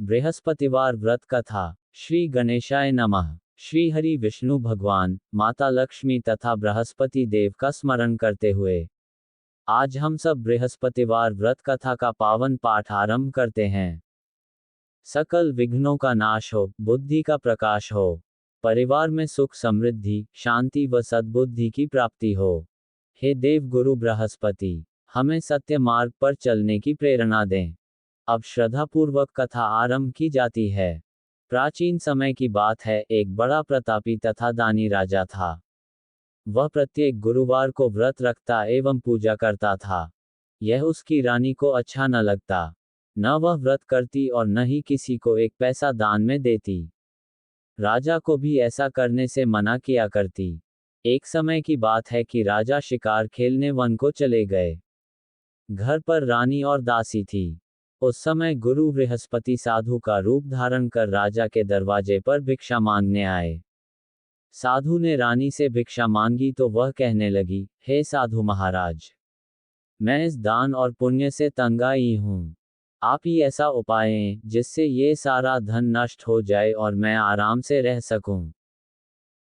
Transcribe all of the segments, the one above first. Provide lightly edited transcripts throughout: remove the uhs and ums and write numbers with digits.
बृहस्पतिवार व्रत कथा। श्री गणेशाय नमः। श्री हरि विष्णु भगवान, माता लक्ष्मी तथा बृहस्पति देव का स्मरण करते हुए आज हम सब बृहस्पतिवार व्रत कथा का पावन पाठ आरंभ करते हैं। सकल विघ्नों का नाश हो, बुद्धि का प्रकाश हो, परिवार में सुख समृद्धि, शांति व सद्बुद्धि की प्राप्ति हो। हे देव गुरु बृहस्पति, हमें सत्य मार्ग पर चलने की प्रेरणा दें। अब श्रद्धापूर्वक कथा आरंभ की जाती है। प्राचीन समय की बात है, एक बड़ा प्रतापी तथा दानी राजा था। वह प्रत्येक गुरुवार को व्रत रखता एवं पूजा करता था। यह उसकी रानी को अच्छा न लगता। न वह व्रत करती और न ही किसी को एक पैसा दान में देती। राजा को भी ऐसा करने से मना किया करती। एक समय की बात है कि राजा शिकार खेलने वन को चले गए। घर पर रानी और दासी थी। उस समय गुरु बृहस्पति साधु का रूप धारण कर राजा के दरवाजे पर भिक्षा मांगने आए। साधु ने रानी से भिक्षा मांगी तो वह कहने लगी, हे साधु महाराज, मैं इस दान और पुण्य से तंग आई हूँ। आप ही ऐसा उपाय जिससे ये सारा धन नष्ट हो जाए और मैं आराम से रह सकूं।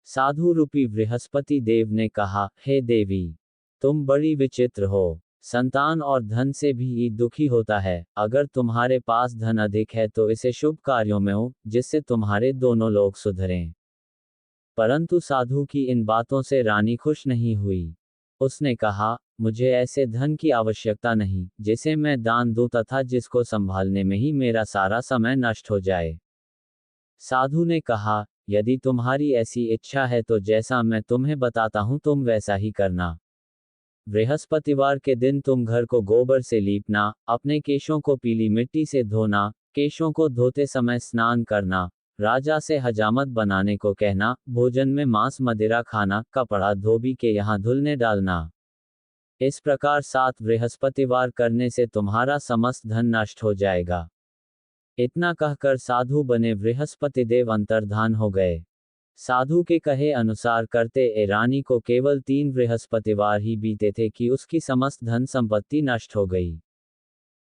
साधु रूपी बृहस्पति देव ने कहा, हे देवी, तुम बड़ी विचित्र हो। संतान और धन से भी दुखी होता है। अगर तुम्हारे पास धन अधिक है तो इसे शुभ कार्यों में हो, जिससे तुम्हारे दोनों लोग सुधरें। परंतु साधु की इन बातों से रानी खुश नहीं हुई। उसने कहा, मुझे ऐसे धन की आवश्यकता नहीं जिसे मैं दान दूं तथा जिसको संभालने में ही मेरा सारा समय नष्ट हो जाए। साधु ने कहा, यदि तुम्हारी ऐसी इच्छा है तो जैसा मैं तुम्हें बताता हूं तुम वैसा ही करना। बृहस्पतिवार के दिन तुम घर को गोबर से लीपना, अपने केशों को पीली मिट्टी से धोना, केशों को धोते समय स्नान करना, राजा से हजामत बनाने को कहना, भोजन में मांस मदिरा खाना, कपड़ा धोबी के यहाँ धुलने डालना। इस प्रकार 7 बृहस्पतिवार करने से तुम्हारा समस्त धन नष्ट हो जाएगा। इतना कहकर साधु बने बृहस्पति देव अंतर्धान हो गए। साधु के कहे अनुसार करते रानी को केवल 3 बृहस्पतिवार ही बीते थे कि उसकी समस्त धन संपत्ति नष्ट हो गई।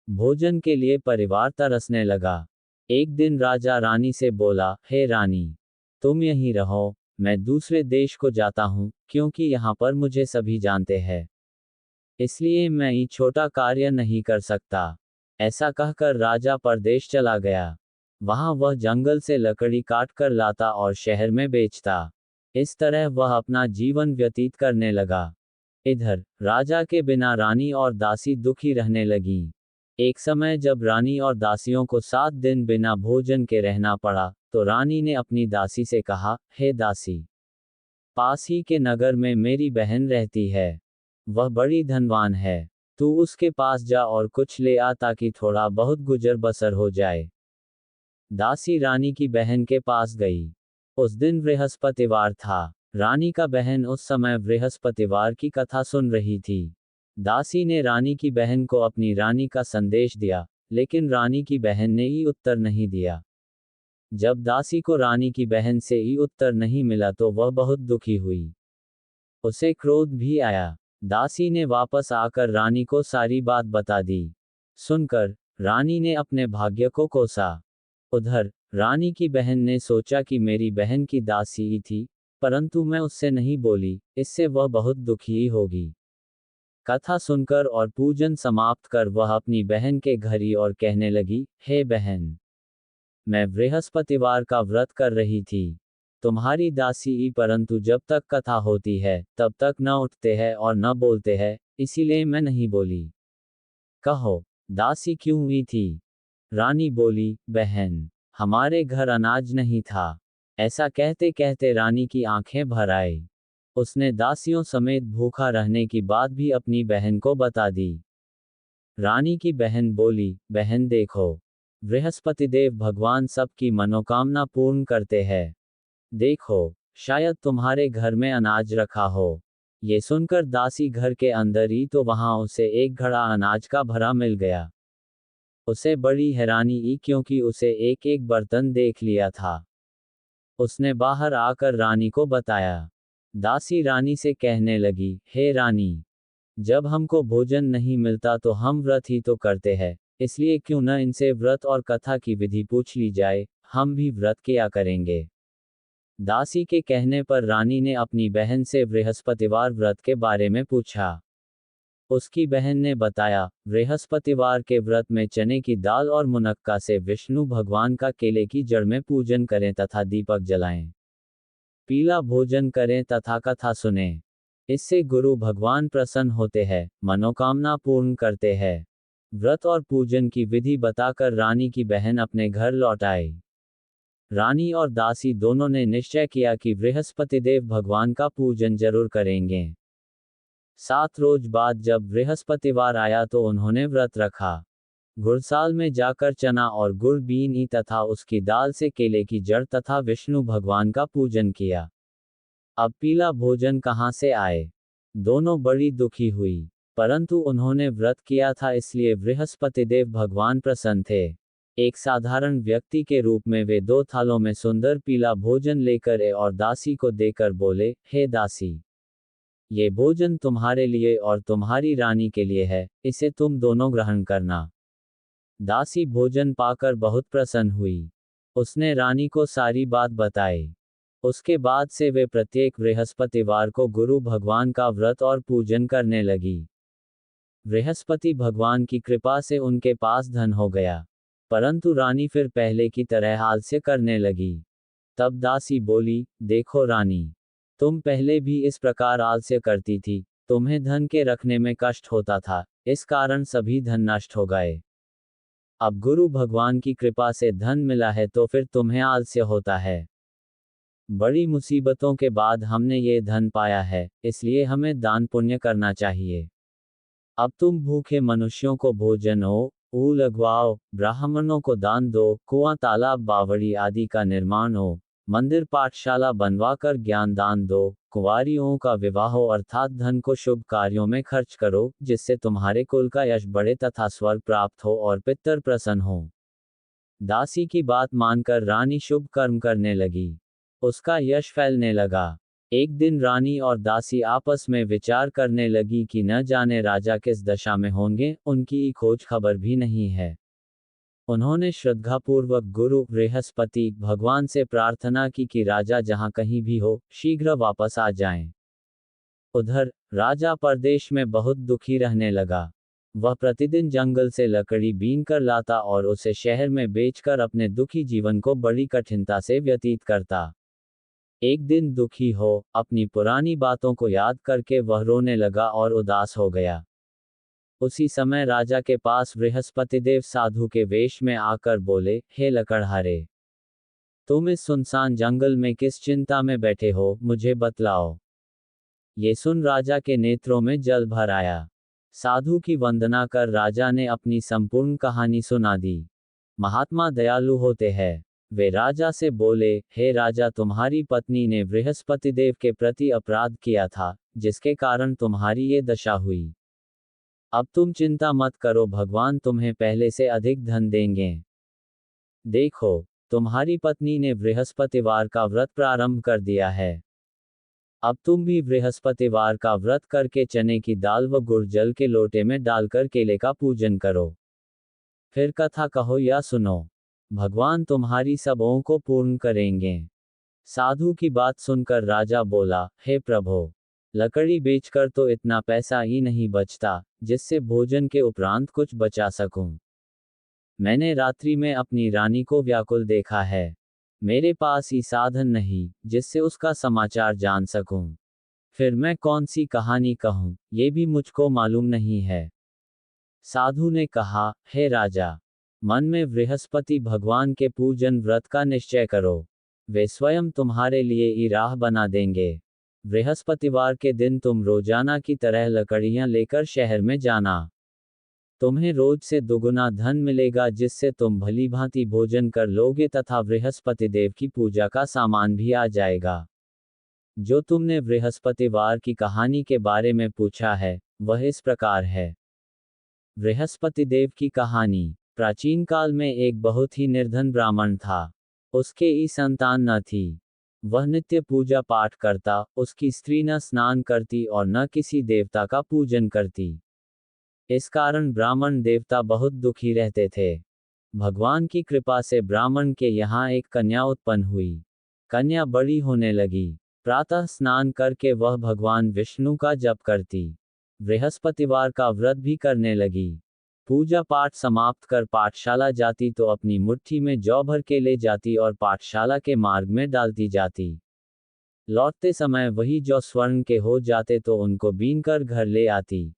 भोजन के लिए परिवार तरसने लगा। एक दिन राजा रानी से बोला, हे रानी, तुम यहीं रहो, मैं दूसरे देश को जाता हूँ, क्योंकि यहाँ पर मुझे सभी जानते हैं। इसलिए मैं ये छोटा कार्य नहीं कर सकता। ऐसा कहकर राजा परदेश चला गया। वहां वह जंगल से लकड़ी काट कर लाता और शहर में बेचता। इस तरह वह अपना जीवन व्यतीत करने लगा। इधर राजा के बिना रानी और दासी दुखी रहने लगीं। एक समय जब रानी और दासियों को 7 दिन बिना भोजन के रहना पड़ा, तो रानी ने अपनी दासी से कहा, हे दासी, पास ही के नगर में मेरी बहन रहती है। वह बड़ी धनवान है। तू उसके पास जा और कुछ ले आ ताकि थोड़ा बहुत गुजर बसर हो जाए। दासी रानी की बहन के पास गई। उस दिन बृहस्पतिवार था। रानी का बहन उस समय बृहस्पतिवार की कथा सुन रही थी। दासी ने रानी की बहन को अपनी रानी का संदेश दिया, लेकिन रानी की बहन ने ही उत्तर नहीं दिया। जब दासी को रानी की बहन से ही उत्तर नहीं मिला तो वह बहुत दुखी हुई। उसे क्रोध भी आया। दासी ने वापस आकर रानी को सारी बात बता दी। सुनकर रानी ने अपने भाग्य को कोसा। उधर रानी की बहन ने सोचा कि मेरी बहन की दासी ही थी, परंतु मैं उससे नहीं बोली, इससे वह बहुत दुखी होगी। कथा सुनकर और पूजन समाप्त कर वह अपनी बहन के घर ही और कहने लगी, हे बहन, मैं बृहस्पतिवार का व्रत कर रही थी। तुम्हारी दासी ही परंतु जब तक कथा होती है तब तक न उठते हैं और न बोलते हैं, इसीलिए मैं नहीं बोली। कहो, दासी क्यों हुई थी? रानी बोली, बहन, हमारे घर अनाज नहीं था। ऐसा कहते कहते रानी की आंखें भर आई। उसने दासियों समेत भूखा रहने की बात भी अपनी बहन को बता दी। रानी की बहन बोली, बहन देखो, बृहस्पतिदेव भगवान सबकी मनोकामना पूर्ण करते हैं। देखो, शायद तुम्हारे घर में अनाज रखा हो। ये सुनकर दासी घर के अंदर ही तो वहां उसे एक घड़ा अनाज का भरा मिल गया। उसे बड़ी हैरानी हुई क्योंकि उसे एक एक बर्तन देख लिया था। उसने बाहर आकर रानी को बताया। दासी रानी से कहने लगी, हे रानी, जब हमको भोजन नहीं मिलता तो हम व्रत ही तो करते हैं, इसलिए क्यों न इनसे व्रत और कथा की विधि पूछ ली जाए, हम भी व्रत किया करेंगे। दासी के कहने पर रानी ने अपनी बहन से बृहस्पतिवार व्रत के बारे में पूछा। उसकी बहन ने बताया, बृहस्पतिवार के व्रत में चने की दाल और मुनक्का से विष्णु भगवान का केले की जड़ में पूजन करें तथा दीपक जलाएं। पीला भोजन करें तथा कथा सुनें। इससे गुरु भगवान प्रसन्न होते हैं, मनोकामना पूर्ण करते हैं। व्रत और पूजन की विधि बताकर रानी की बहन अपने घर लौट आई। रानी और दासी दोनों ने निश्चय किया कि बृहस्पतिदेव भगवान का पूजन जरूर करेंगे। 7 रोज बाद जब बृहस्पतिवार आया तो उन्होंने व्रत रखा। गुड़साल में जाकर चना और गुड़ बीनी तथा उसकी दाल से केले की जड़ तथा विष्णु भगवान का पूजन किया। अब पीला भोजन कहाँ से आए? दोनों बड़ी दुखी हुई, परंतु उन्होंने व्रत किया था इसलिए बृहस्पतिदेव भगवान प्रसन्न थे। एक साधारण व्यक्ति के रूप में वे 2 थालों में सुंदर पीला भोजन लेकर और दासी को देकर बोले, हे दासी, ये भोजन तुम्हारे लिए और तुम्हारी रानी के लिए है, इसे तुम दोनों ग्रहण करना। दासी भोजन पाकर बहुत प्रसन्न हुई। उसने रानी को सारी बात बताई। उसके बाद से वे प्रत्येक बृहस्पतिवार को गुरु भगवान का व्रत और पूजन करने लगी। बृहस्पति भगवान की कृपा से उनके पास धन हो गया, परंतु रानी फिर पहले की तरह आलस्य करने लगी। तब दासी बोली, देखो रानी, तुम पहले भी इस प्रकार आलस्य करती थी, तुम्हें धन के रखने में कष्ट होता था, इस कारण सभी धन नष्ट हो गए। अब गुरु भगवान की कृपा से धन मिला है तो फिर तुम्हें आलस्य होता है। बड़ी मुसीबतों के बाद हमने ये धन पाया है, इसलिए हमें दान पुण्य करना चाहिए। अब तुम भूखे मनुष्यों को भोजन हो लगवाओ, ब्राह्मणों को दान दो, कुआं तालाब बावड़ी आदि का निर्माण हो, मंदिर पाठशाला बनवाकर ज्ञान दान दो, कुंवारियों का विवाह हो अर्थात धन को शुभ कार्यों में खर्च करो, जिससे तुम्हारे कुल का यश बढ़े तथा स्वर्ग प्राप्त हो और पितर प्रसन्न हो। दासी की बात मानकर रानी शुभ कर्म करने लगी। उसका यश फैलने लगा। एक दिन रानी और दासी आपस में विचार करने लगी कि न जाने राजा किस दशा में होंगे, उनकी खोज खबर भी नहीं है। उन्होंने श्रद्धापूर्वक गुरु बृहस्पति भगवान से प्रार्थना की कि राजा जहां कहीं भी हो, शीघ्र वापस आ जाएं। उधर राजा परदेश में बहुत दुखी रहने लगा। वह प्रतिदिन जंगल से लकड़ी बीन कर लाता और उसे शहर में बेचकर अपने दुखी जीवन को बड़ी कठिनता से व्यतीत करता। एक दिन दुखी हो, अपनी पुरानी बातों को याद करके वह रोने लगा और उदास हो गया। उसी समय राजा के पास बृहस्पतिदेव साधु के वेश में आकर बोले, हे लकड़हारे, तुम इस सुनसान जंगल में किस चिंता में बैठे हो, मुझे बतलाओ। ये सुन राजा के नेत्रों में जल भर आया। साधु की वंदना कर राजा ने अपनी संपूर्ण कहानी सुना दी। महात्मा दयालु होते हैं। वे राजा से बोले, हे राजा, तुम्हारी पत्नी ने बृहस्पतिदेव के प्रति अपराध किया था, जिसके कारण तुम्हारी ये दशा हुई। अब तुम चिंता मत करो, भगवान तुम्हें पहले से अधिक धन देंगे। देखो, तुम्हारी पत्नी ने बृहस्पतिवार का व्रत प्रारंभ कर दिया है। अब तुम भी बृहस्पतिवार का व्रत करके चने की दाल व गुड़ जल के लोटे में डालकर केले का पूजन करो। फिर कथा कहो या सुनो, भगवान तुम्हारी सबों को पूर्ण करेंगे। साधु की बात सुनकर राजा बोला, हे प्रभो, लकड़ी बेचकर तो इतना पैसा ही नहीं बचता, जिससे भोजन के उपरांत कुछ बचा सकूं। मैंने रात्रि में अपनी रानी को व्याकुल देखा है। मेरे पास ही साधन नहीं, जिससे उसका समाचार जान सकूं। फिर मैं कौन सी कहानी कहूं, ये भी मुझको मालूम नहीं है। साधु ने कहा, हे राजा, मन में बृहस्पति भगवान के पूजन व्रत का निश्चय करो। वे स्वयं तुम्हारे लिए ही राह बना देंगे। बृहस्पतिवार के दिन तुम रोजाना की तरह लकड़ियां लेकर शहर में जाना। तुम्हें रोज से दुगुना धन मिलेगा, जिससे तुम भली भांति भोजन कर लोगे तथा बृहस्पतिदेव की पूजा का सामान भी आ जाएगा। जो तुमने बृहस्पतिवार की कहानी के बारे में पूछा है, वह इस प्रकार है। बृहस्पतिदेव की कहानी। प्राचीन काल में एक बहुत ही निर्धन ब्राह्मण था। उसके ही संतान न थी। वह नित्य पूजा पाठ करता, उसकी स्त्री न स्नान करती और न किसी देवता का पूजन करती। इस कारण ब्राह्मण देवता बहुत दुखी रहते थे। भगवान की कृपा से ब्राह्मण के यहाँ एक कन्या उत्पन्न हुई। कन्या बड़ी होने लगी। प्रातः स्नान करके वह भगवान विष्णु का जप करती। बृहस्पतिवार का व्रत भी करने लगी। पूजा पाठ समाप्त कर पाठशाला जाती तो अपनी मुट्ठी में जौ भर के ले जाती और पाठशाला के मार्ग में डालती जाती। लौटते समय वही जौ स्वर्ण के हो जाते तो उनको बीन कर घर ले आती।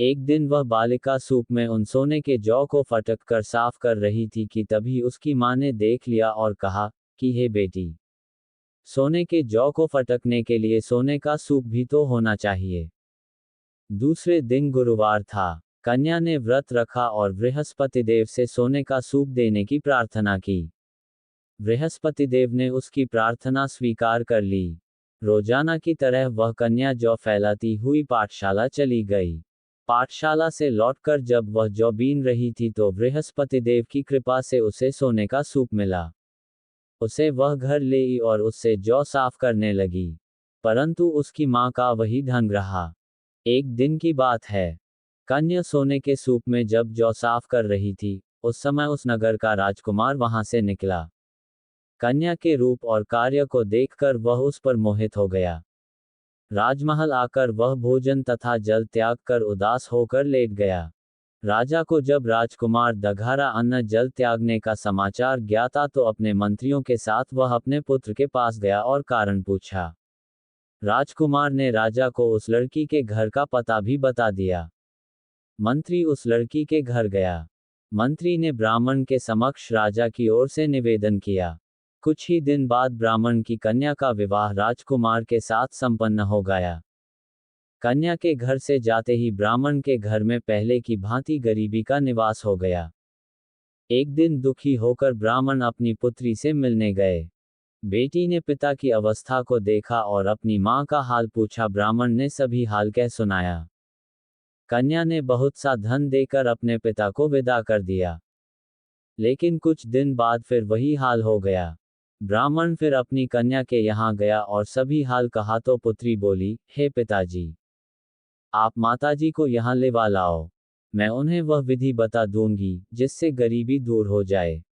एक दिन वह बालिका सूप में उन सोने के जौ को फटक कर साफ कर रही थी कि तभी उसकी माँ ने देख लिया और कहा कि हे बेटी, सोने के जौ को फटकने के लिए सोने का सूप भी तो होना चाहिए। दूसरे दिन गुरुवार था। कन्या ने व्रत रखा और बृहस्पति देव से सोने का सूप देने की प्रार्थना की। बृहस्पति देव ने उसकी प्रार्थना स्वीकार कर ली। रोजाना की तरह वह कन्या जौ फैलाती हुई पाठशाला चली गई। पाठशाला से लौटकर जब वह जौ बीन रही थी तो बृहस्पति देव की कृपा से उसे सोने का सूप मिला। उसे वह घर ले आई और उससे जौ साफ करने लगी, परंतु उसकी माँ का वही ढंग रहा। एक दिन की बात है। कन्या सोने के सूप में जब जौ साफ कर रही थी, उस समय उस नगर का राजकुमार वहां से निकला। कन्या के रूप और कार्य को देखकर वह उस पर मोहित हो गया। राजमहल आकर वह भोजन तथा जल त्याग कर उदास होकर लेट गया। राजा को जब राजकुमार दघारा अन्न जल त्यागने का समाचार ज्ञाता तो अपने मंत्रियों के साथ वह अपने पुत्र के पास गया और कारण पूछा। राजकुमार ने राजा को उस लड़की के घर का पता भी बता दिया। मंत्री उस लड़की के घर गया। मंत्री ने ब्राह्मण के समक्ष राजा की ओर से निवेदन किया। कुछ ही दिन बाद ब्राह्मण की कन्या का विवाह राजकुमार के साथ संपन्न हो गया। कन्या के घर से जाते ही ब्राह्मण के घर में पहले की भांति गरीबी का निवास हो गया। एक दिन दुखी होकर ब्राह्मण अपनी पुत्री से मिलने गए। बेटी ने पिता की अवस्था को देखा और अपनी माँ का हाल पूछा। ब्राह्मण ने सभी हाल कह सुनाया। कन्या ने बहुत सा धन देकर अपने पिता को विदा कर दिया। लेकिन कुछ दिन बाद फिर वही हाल हो गया। ब्राह्मण फिर अपनी कन्या के यहाँ गया और सभी हाल कहा तो पुत्री बोली, हे पिताजी, आप माताजी को यहाँ लेवा लाओ, मैं उन्हें वह विधि बता दूंगी जिससे गरीबी दूर हो जाए।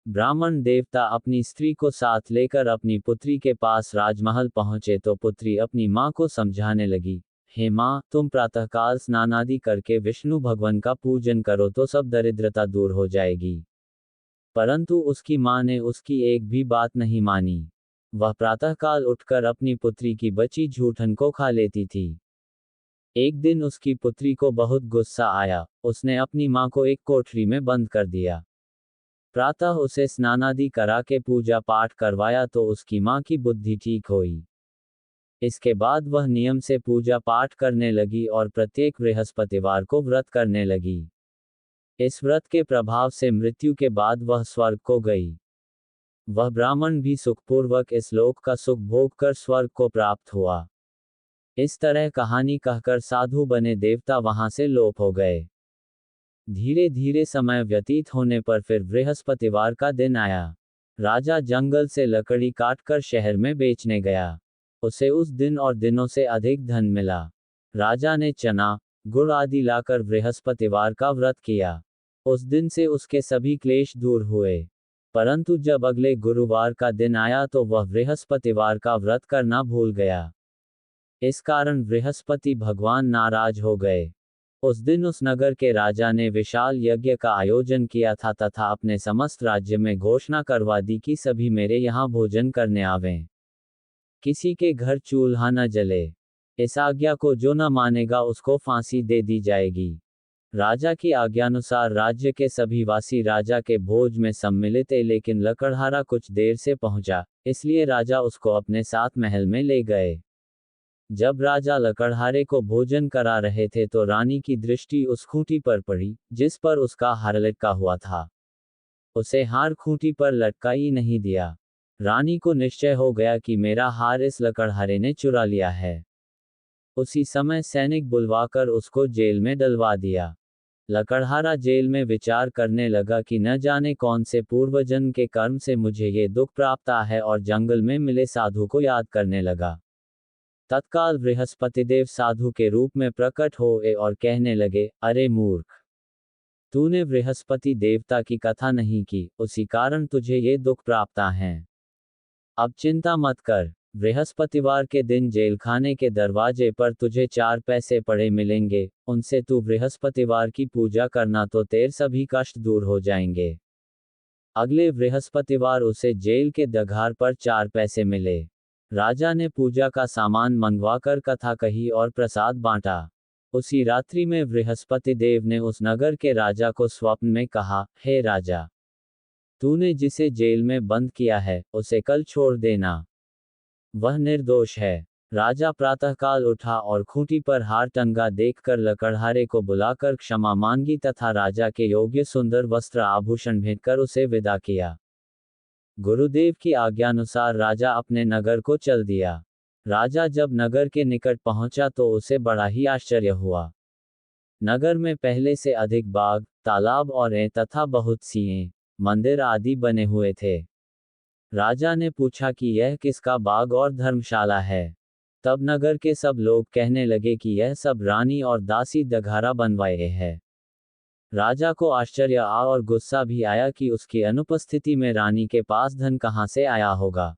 ब्राह्मण देवता अपनी स्त्री को साथ लेकर अपनी पुत्री के पास राजमहल पहुंचे तो पुत्री अपनी माँ को समझाने लगी, हे माँ, तुम प्रातःकाल स्नान आदि करके विष्णु भगवान का पूजन करो तो सब दरिद्रता दूर हो जाएगी। परंतु उसकी माँ ने उसकी एक भी बात नहीं मानी। वह प्रातःकाल उठकर अपनी पुत्री की बची जूठन को खा लेती थी। एक दिन उसकी पुत्री को बहुत गुस्सा आया। उसने अपनी माँ को एक कोठरी में बंद कर दिया। प्रातः उसे स्नानादि करा के पूजा पाठ करवाया तो उसकी माँ की बुद्धि ठीक हुई। इसके बाद वह नियम से पूजा पाठ करने लगी और प्रत्येक बृहस्पतिवार को व्रत करने लगी। इस व्रत के प्रभाव से मृत्यु के बाद वह स्वर्ग को गई। वह ब्राह्मण भी सुखपूर्वक इस लोक का सुख भोग कर स्वर्ग को प्राप्त हुआ। इस तरह कहानी कहकर साधु बने देवता वहां से लोप हो गए। धीरे धीरे समय व्यतीत होने पर फिर बृहस्पतिवार का दिन आया। राजा जंगल से लकड़ी काटकर शहर में बेचने गया। उसे उस दिन और दिनों से अधिक धन मिला। राजा ने चना, गुड़ आदि लाकर बृहस्पतिवार का व्रत किया। उस दिन से उसके सभी क्लेश दूर हुए। परंतु जब अगले गुरुवार का दिन आया तो वह बृहस्पतिवार का व्रत करना भूल गया। इस कारण बृहस्पति भगवान नाराज हो गए। उस दिन उस नगर के राजा ने विशाल यज्ञ का आयोजन किया था तथा अपने समस्त राज्य में घोषणा करवा दी कि सभी मेरे यहाँ भोजन करने आवें। किसी के घर चूल्हा न जले। इस आज्ञा को जो न मानेगा उसको फांसी दे दी जाएगी। राजा की आज्ञानुसार राज्य के सभी वासी राजा के भोज में सम्मिलित थे, लेकिन लकड़हारा कुछ देर से पहुंचा, इसलिए राजा उसको अपने साथ महल में ले गए। जब राजा लकड़हारे को भोजन करा रहे थे तो रानी की दृष्टि उस खूंटी पर पड़ी जिस पर उसका हार लटका हुआ था। उसे हार खूंटी पर लटका ही नहीं दिया। रानी को निश्चय हो गया कि मेरा हार इस लकड़हारे ने चुरा लिया है। उसी समय सैनिक बुलवाकर उसको जेल में डलवा दिया। लकड़हारा जेल में विचार करने लगा कि न जाने कौन से पूर्वजन्म के कर्म से मुझे ये दुख प्राप्त है और जंगल में मिले साधु को याद करने लगा। तत्काल बृहस्पतिदेव साधु के रूप में प्रकट हुए और कहने लगे, अरे मूर्ख, तूने बृहस्पति देवता की कथा नहीं की, उसी कारण तुझे ये दुख प्राप्त हैं। अब चिंता मत कर, बृहस्पतिवार के दिन जेलखाने के दरवाजे पर तुझे 4 पैसे पड़े मिलेंगे, उनसे तू बृहस्पतिवार की पूजा करना तो तेरे सभी कष्ट दूर हो जाएंगे। अगले बृहस्पतिवार उसे जेल के दरबार पर 4 पैसे मिले। राजा ने पूजा का सामान मंगवाकर कथा कही और प्रसाद बांटा। उसी रात्रि में बृहस्पति देव ने उस नगर के राजा को स्वप्न में कहा, हे राजा, तूने जिसे जेल में बंद किया है, उसे कल छोड़ देना, वह निर्दोष है। राजा प्रातःकाल उठा और खूंटी पर हार टंगा देखकर लकड़हारे को बुलाकर क्षमा मांगी तथा राजा के योग्य सुंदर वस्त्र आभूषण भेंटकर उसे विदा किया। गुरुदेव की आज्ञानुसार राजा अपने नगर को चल दिया। राजा जब नगर के निकट पहुंचा तो उसे बड़ा ही आश्चर्य हुआ। नगर में पहले से अधिक बाग, तालाब और तथा बहुत सी मंदिर आदि बने हुए थे। राजा ने पूछा कि यह किसका बाग और धर्मशाला है। तब नगर के सब लोग कहने लगे कि यह सब रानी और दासी दघारा बनवाए हैं। राजा को आश्चर्य और गुस्सा भी आया कि उसकी अनुपस्थिति में रानी के पास धन कहां से आया होगा।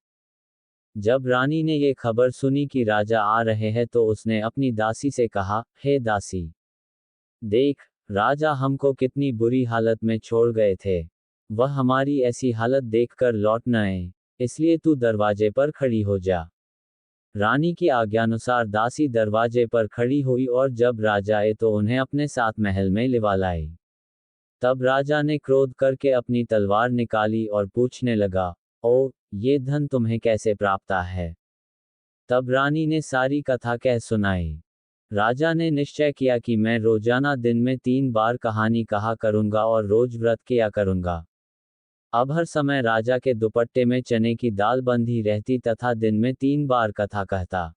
जब रानी ने ये खबर सुनी कि राजा आ रहे हैं तो उसने अपनी दासी से कहा, हे दासी, देख, राजा हमको कितनी बुरी हालत में छोड़ गए थे। वह हमारी ऐसी हालत देखकर लौट न आए, इसलिए तू दरवाजे पर खड़ी हो जा। रानी की आज्ञानुसार दासी दरवाजे पर खड़ी हुई और जब राजा आए तो उन्हें अपने साथ महल में लिवा लाई। तब राजा ने क्रोध करके अपनी तलवार निकाली और पूछने लगा, ओ, ये धन तुम्हें कैसे प्राप्त है? तब रानी ने सारी कथा कह सुनाई। राजा ने निश्चय किया कि मैं रोजाना दिन में 3 बार कहानी कहा करूंगा और रोज व्रत किया करूंगा। अब हर समय राजा के दुपट्टे में चने की दाल बंधी रहती तथा दिन में 3 बार कथा कहता।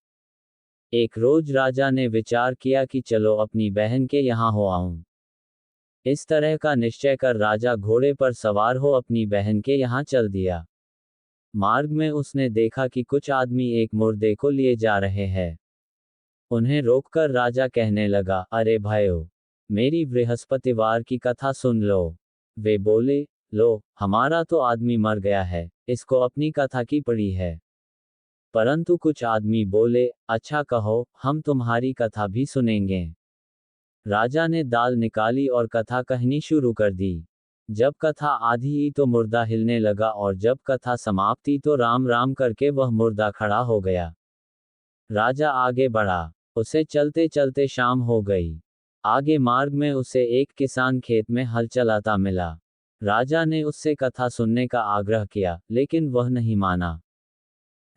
एक रोज राजा ने विचार किया कि चलो अपनी बहन के यहाँ हो आऊं। इस तरह का निश्चय कर राजा घोड़े पर सवार हो अपनी बहन के यहाँ चल दिया। मार्ग में उसने देखा कि कुछ आदमी एक मुर्दे को लिए जा रहे हैं। उन्हें रोककर राजा कहने लगा, अरे भाइयों, मेरी बृहस्पतिवार की कथा सुन लो। वे बोले, लो, हमारा तो आदमी मर गया है, इसको अपनी कथा की पड़ी है। परंतु कुछ आदमी बोले, अच्छा कहो, हम तुम्हारी कथा भी सुनेंगे। राजा ने दाल निकाली और कथा कहनी शुरू कर दी। जब कथा आधी ही तो मुर्दा हिलने लगा और जब कथा समाप्ति तो राम राम करके वह मुर्दा खड़ा हो गया। राजा आगे बढ़ा। उसे चलते चलते शाम हो गई। आगे मार्ग में उसे एक किसान खेत में हल चलाता मिला। राजा ने उससे कथा सुनने का आग्रह किया, लेकिन वह नहीं माना।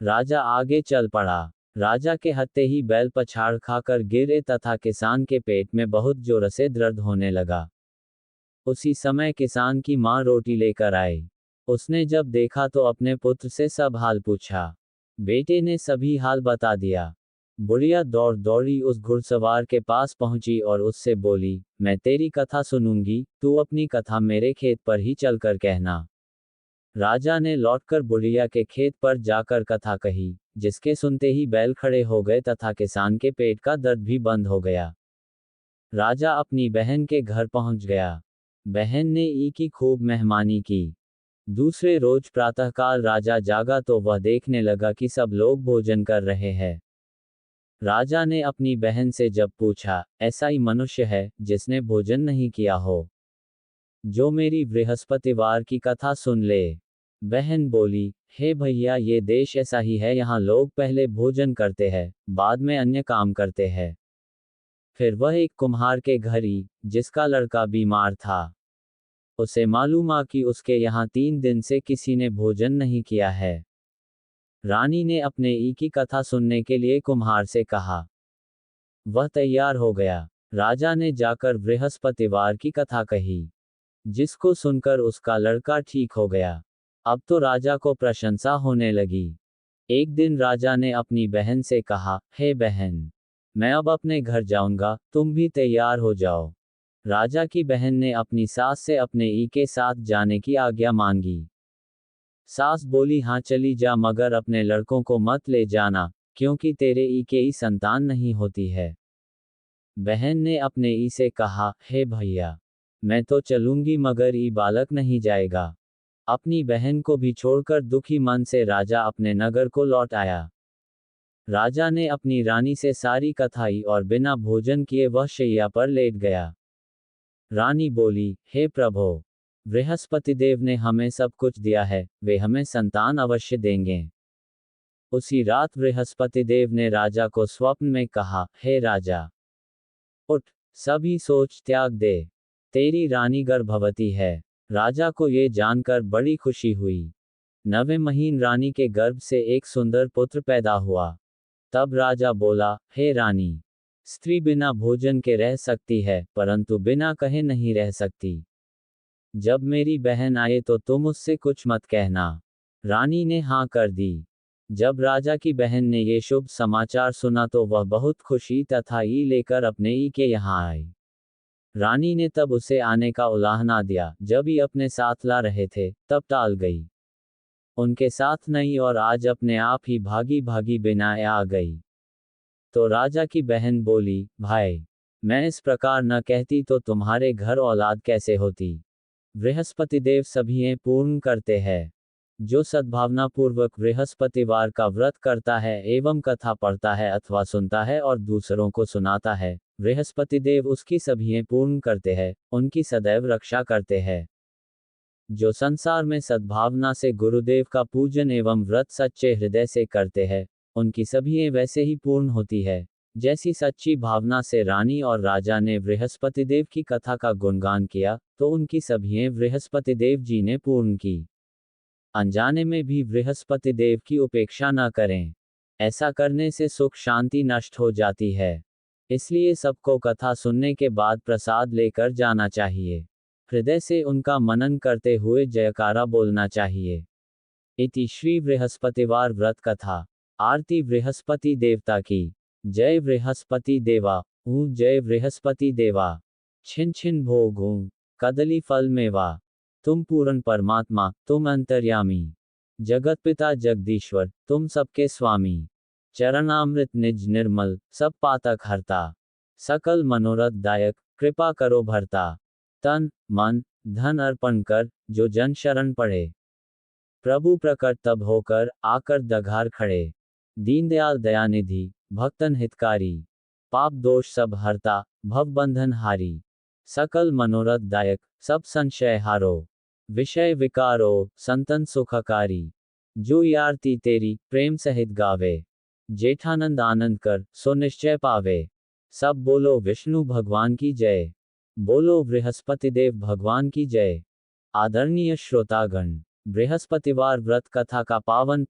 राजा आगे चल पड़ा। राजा के हत्ते ही बैल पछाड़ खाकर गिरे तथा किसान के पेट में बहुत जोर से दर्द होने लगा। उसी समय किसान की माँ रोटी लेकर आई। उसने जब देखा तो अपने पुत्र से सब हाल पूछा। बेटे ने सभी हाल बता दिया। बुढ़िया दौड़ दौड़ी उस घुड़सवार के पास पहुंची और उससे बोली, मैं तेरी कथा सुनूंगी, तू अपनी कथा मेरे खेत पर ही चलकर कहना। राजा ने लौटकर बुढ़िया के खेत पर जाकर कथा कही, जिसके सुनते ही बैल खड़े हो गए तथा किसान के पेट का दर्द भी बंद हो गया। राजा अपनी बहन के घर पहुंच गया। बहन ने ई की खूब मेहमानी की। दूसरे रोज प्रातःकाल राजा जागा तो वह देखने लगा कि सब लोग भोजन कर रहे हैं। राजा ने अपनी बहन से जब पूछा, ऐसा ही मनुष्य है जिसने भोजन नहीं किया हो, जो मेरी बृहस्पतिवार की कथा सुन ले? बहन बोली, हे भैया, ये देश ऐसा ही है, यहाँ लोग पहले भोजन करते हैं, बाद में अन्य काम करते हैं। फिर वह एक कुम्हार के घर ही, जिसका लड़का बीमार था। उसे मालूम आ कि उसके यहाँ 3 दिन से किसी ने भोजन नहीं किया है। रानी ने अपने ई की कथा सुनने के लिए कुम्हार से कहा। वह तैयार हो गया। राजा ने जाकर बृहस्पतिवार की कथा कही, जिसको सुनकर उसका लड़का ठीक हो गया। अब तो राजा को प्रशंसा होने लगी। एक दिन राजा ने अपनी बहन से कहा, हे बहन, मैं अब अपने घर जाऊंगा, तुम भी तैयार हो जाओ। राजा की बहन ने अपनी सास से अपने ई के साथ जाने की आज्ञा मांगी। सास बोली, हाँ चली जा, मगर अपने लड़कों को मत ले जाना, क्योंकि तेरे ई के ई संतान नहीं होती है। बहन ने अपने ई से कहा, हे भैया, मैं तो चलूंगी मगर ई बालक नहीं जाएगा। अपनी बहन को भी छोड़कर दुखी मन से राजा अपने नगर को लौट आया। राजा ने अपनी रानी से सारी कथाई और बिना भोजन किए वह शैया पर लेट गया। रानी बोली, हे प्रभो, बृहस्पतिदेव ने हमें सब कुछ दिया है, वे हमें संतान अवश्य देंगे। उसी रात बृहस्पतिदेव ने राजा को स्वप्न में कहा, हे राजा, उठ, सभी सोच त्याग दे, तेरी रानी गर्भवती है। राजा को ये जानकर बड़ी खुशी हुई। 9वें महीने रानी के गर्भ से एक सुंदर पुत्र पैदा हुआ। तब राजा बोला, हे रानी, स्त्री बिना भोजन के रह सकती है, परंतु बिना कहे नहीं रह सकती। जब मेरी बहन आए तो तुम उससे कुछ मत कहना। रानी ने हाँ कर दी। जब राजा की बहन ने ये शुभ समाचार सुना तो वह बहुत खुशी तथा ई लेकर अपने ई के यहाँ आई। रानी ने तब उसे आने का उलाहना दिया। जब ई अपने साथ ला रहे थे, तब टाल गई। उनके साथ नहीं और आज अपने आप ही भागी भागी बिना आ गई। तो राजा की बहन बोली, भाई, मैं इस प्रकार न कहती तो तुम्हारे घर औलाद कैसे होती। बृहस्पतिदेव सभी पूर्ण करते हैं। जो सद्भावनापूर्वक बृहस्पतिवार का व्रत करता है एवं कथा पढ़ता है अथवा सुनता है और दूसरों को सुनाता है, बृहस्पतिदेव उसकी सभी पूर्ण करते हैं, उनकी सदैव रक्षा करते हैं। जो संसार में सद्भावना से गुरुदेव का पूजन एवं व्रत सच्चे हृदय से करते हैं, उनकी सभी वैसे ही पूर्ण होती है, जैसी सच्ची भावना से रानी और राजा ने बृहस्पतिदेव की कथा का गुणगान किया, तो उनकी सभी बृहस्पतिदेव जी ने पूर्ण की। अनजाने में भी बृहस्पतिदेव की उपेक्षा न करें। ऐसा करने से सुख शांति नष्ट हो जाती है। इसलिए सबको कथा सुनने के बाद प्रसाद लेकर जाना चाहिए। हृदय से उनका मनन करते हुए जयकारा बोलना चाहिए। इति श्री बृहस्पतिवार व्रत कथा। आरती बृहस्पति देवता की। जय बृहस्पति देवा। जय बृहस्पति देवा। छिन छिन भोग कदली फल मेवा। तुम पूर्ण परमात्मा, तुम अंतर्यामी। जगत पिता जगदीश्वर, तुम सबके स्वामी। चरणामृत निज निर्मल, सब पातक हरता। सकल मनोरथ दायक, कृपा करो भरता। तन, मन, धन अर्पण कर, जो जन शरण पड़े। प्रभु प्रकट तब होकर, आकर दघार खड़े। दीनदयाल दयानिधि, भक्तन हितकारी। पाप दोष सब हरता, भव बंधन हारी। सकल मनोरथ दायक, सब संशय हारो। विषय विकारो, संतन सुखकारी। जो आरती तेरी, प्रेम सहित गावे। जेठानंद आनंद कर, सो निश्चय पावे। सब बोलो विष्णु भगवान की जय। बोलो बृहस्पतिदेव भगवान की जय। आदरणीय श्रोतागण, बृहस्पतिवार व्रत कथा का पावन